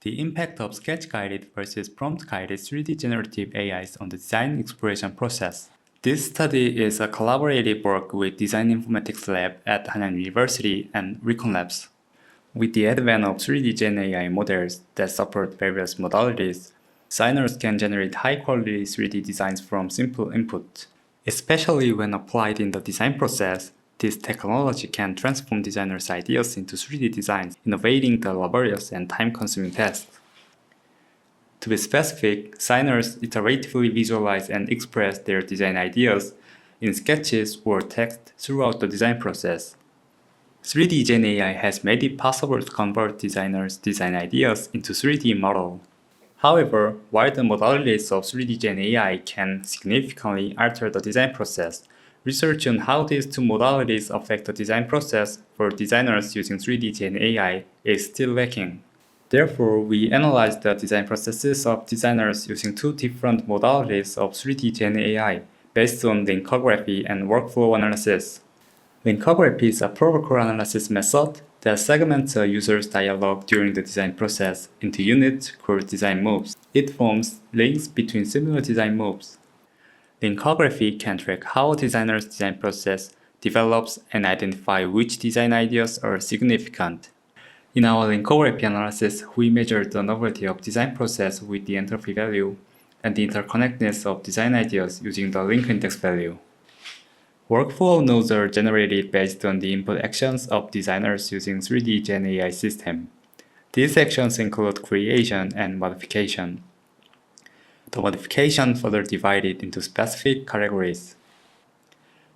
The impact of sketch-guided versus prompt-guided 3D generative AIs on the design exploration process. This study is a collaborative work with Design Informatics Lab at Hyun University and Recon Labs. With the advent of 3D GenAI models that support various modalities, designers can generate high-quality 3D designs from simple input. Especially when applied in the design process, this technology can transform designers' ideas into 3D designs, innovating the laborious and time-consuming task. To be specific, designers iteratively visualize and express their design ideas in sketches or text throughout the design process. 3D GenAI has made it possible to convert designers' design ideas into 3D model. However, while the modalities of 3D GenAI can significantly alter the design process, research on how these two modalities affect the design process for designers using 3D GenAI is still lacking. Therefore, we analyzed the design processes of designers using two different modalities of 3D GenAI based on linkography and workflow analysis. Linkography is a protocol analysis method that segments a user's dialogue during the design process into units called design moves. It forms links between similar design moves. Linkography can track how a designer's design process develops and identify which design ideas are significant. In our linkography analysis, we measured the novelty of design process with the entropy value and the interconnectedness of design ideas using the link index value. Workflow nodes are generated based on the input actions of designers using 3D GenAI system. These actions include creation and modification. The modification further divided into specific categories.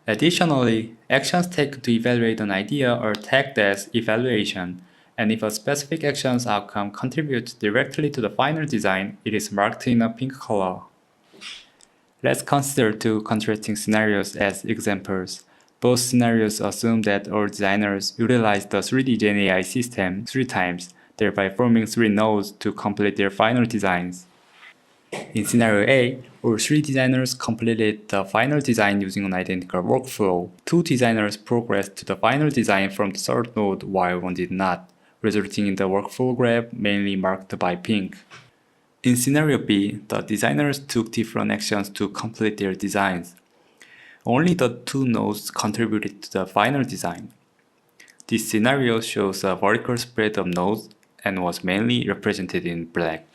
Additionally, actions taken to evaluate an idea are tagged as evaluation, and if a specific action's outcome contributes directly to the final design, it is marked in a pink color. Let's consider two contrasting scenarios as examples. Both scenarios assume that all designers utilize the 3D GenAI system 3 times, thereby forming 3 nodes to complete their final designs. In scenario A, all 3 designers completed the final design using an identical workflow. 2 designers progressed to the final design from the 3rd node while 1 did not, resulting in the workflow graph mainly marked by pink. In scenario B, the designers took different actions to complete their designs. Only the 2 nodes contributed to the final design. This scenario shows a vertical spread of nodes and was mainly represented in black.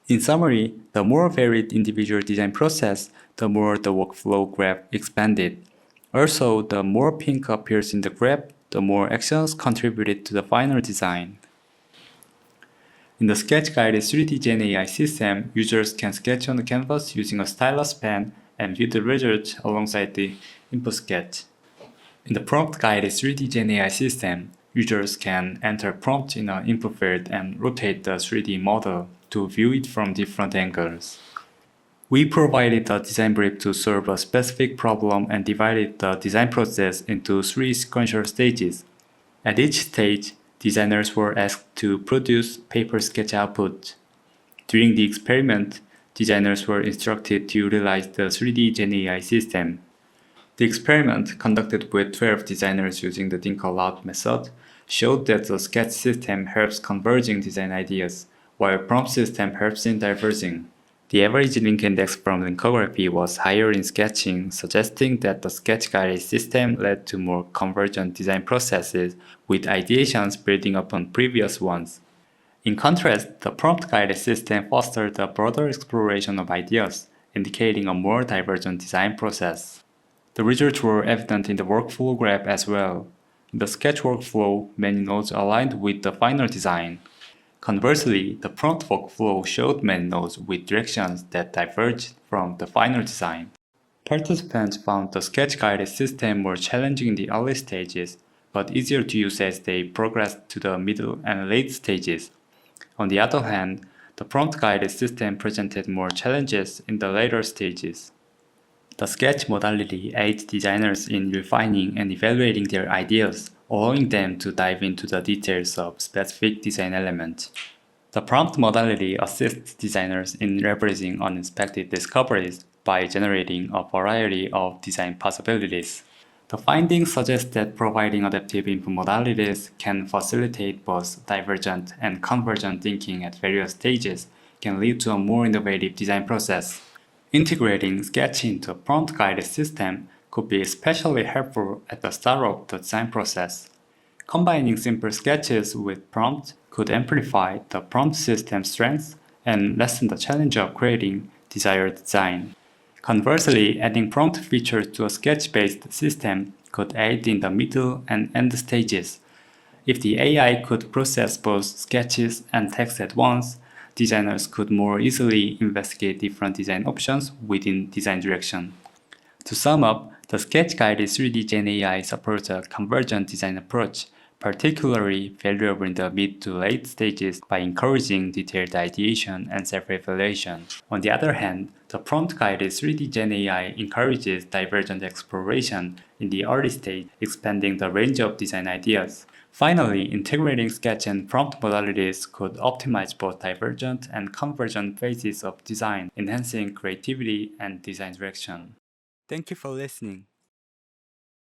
In summary, the more varied individual design process, the more the workflow graph expanded. Also, the more pink appears in the graph, the more actions contributed to the final design. In the sketch-guided 3D GenAI system, users can sketch on the canvas using a stylus pen and view the results alongside the input sketch. In the prompt-guided 3D GenAI system, users can enter prompt in an input field and rotate the 3D model to view it from different angles. We provided a design brief to solve a specific problem and divided the design process into 3 sequential stages. At each stage, designers were asked to produce paper sketch output. During the experiment, designers were instructed to utilize the 3D GenAI system. The experiment, conducted with 12 designers using the think aloud method, showed that the sketch system helps converging design ideas, while prompt system helps in diverging. The average link index from linkography was higher in sketching, suggesting that the sketch-guided system led to more convergent design processes, with ideations building upon previous ones. In contrast, the prompt-guided system fostered a broader exploration of ideas, indicating a more divergent design process. The results were evident in the workflow graph as well. In the sketch workflow, many nodes aligned with the final design. Conversely, the prompt workflow showed many nodes with directions that diverged from the final design. Participants found the sketch-guided system more challenging in the early stages, but easier to use as they progressed to the middle and late stages. On the other hand, the prompt-guided system presented more challenges in the later stages. The sketch modality aids designers in refining and evaluating their ideas, allowing them to dive into the details of specific design elements. The prompt modality assists designers in leveraging unexpected discoveries by generating a variety of design possibilities. The findings suggest that providing adaptive input modalities can facilitate both divergent and convergent thinking at various stages, can lead to a more innovative design process. Integrating SIGCHI into a prompt-guided system could be especially helpful at the start of the design process. Combining simple sketches with prompts could amplify the prompt system's strengths and lessen the challenge of creating desired design. Conversely, adding prompt features to a sketch-based system could aid in the middle and end stages. If the AI could process both sketches and text at once, designers could more easily investigate different design options within design direction. To sum up, the sketch-guided 3D GenAI supports a convergent design approach, particularly valuable in the mid to late stages by encouraging detailed ideation and self-evaluation. On the other hand, the prompt-guided 3D GenAI encourages divergent exploration in the early stage, expanding the range of design ideas. Finally, integrating sketch and prompt modalities could optimize both divergent and convergent phases of design, enhancing creativity and design direction. Thank you for listening.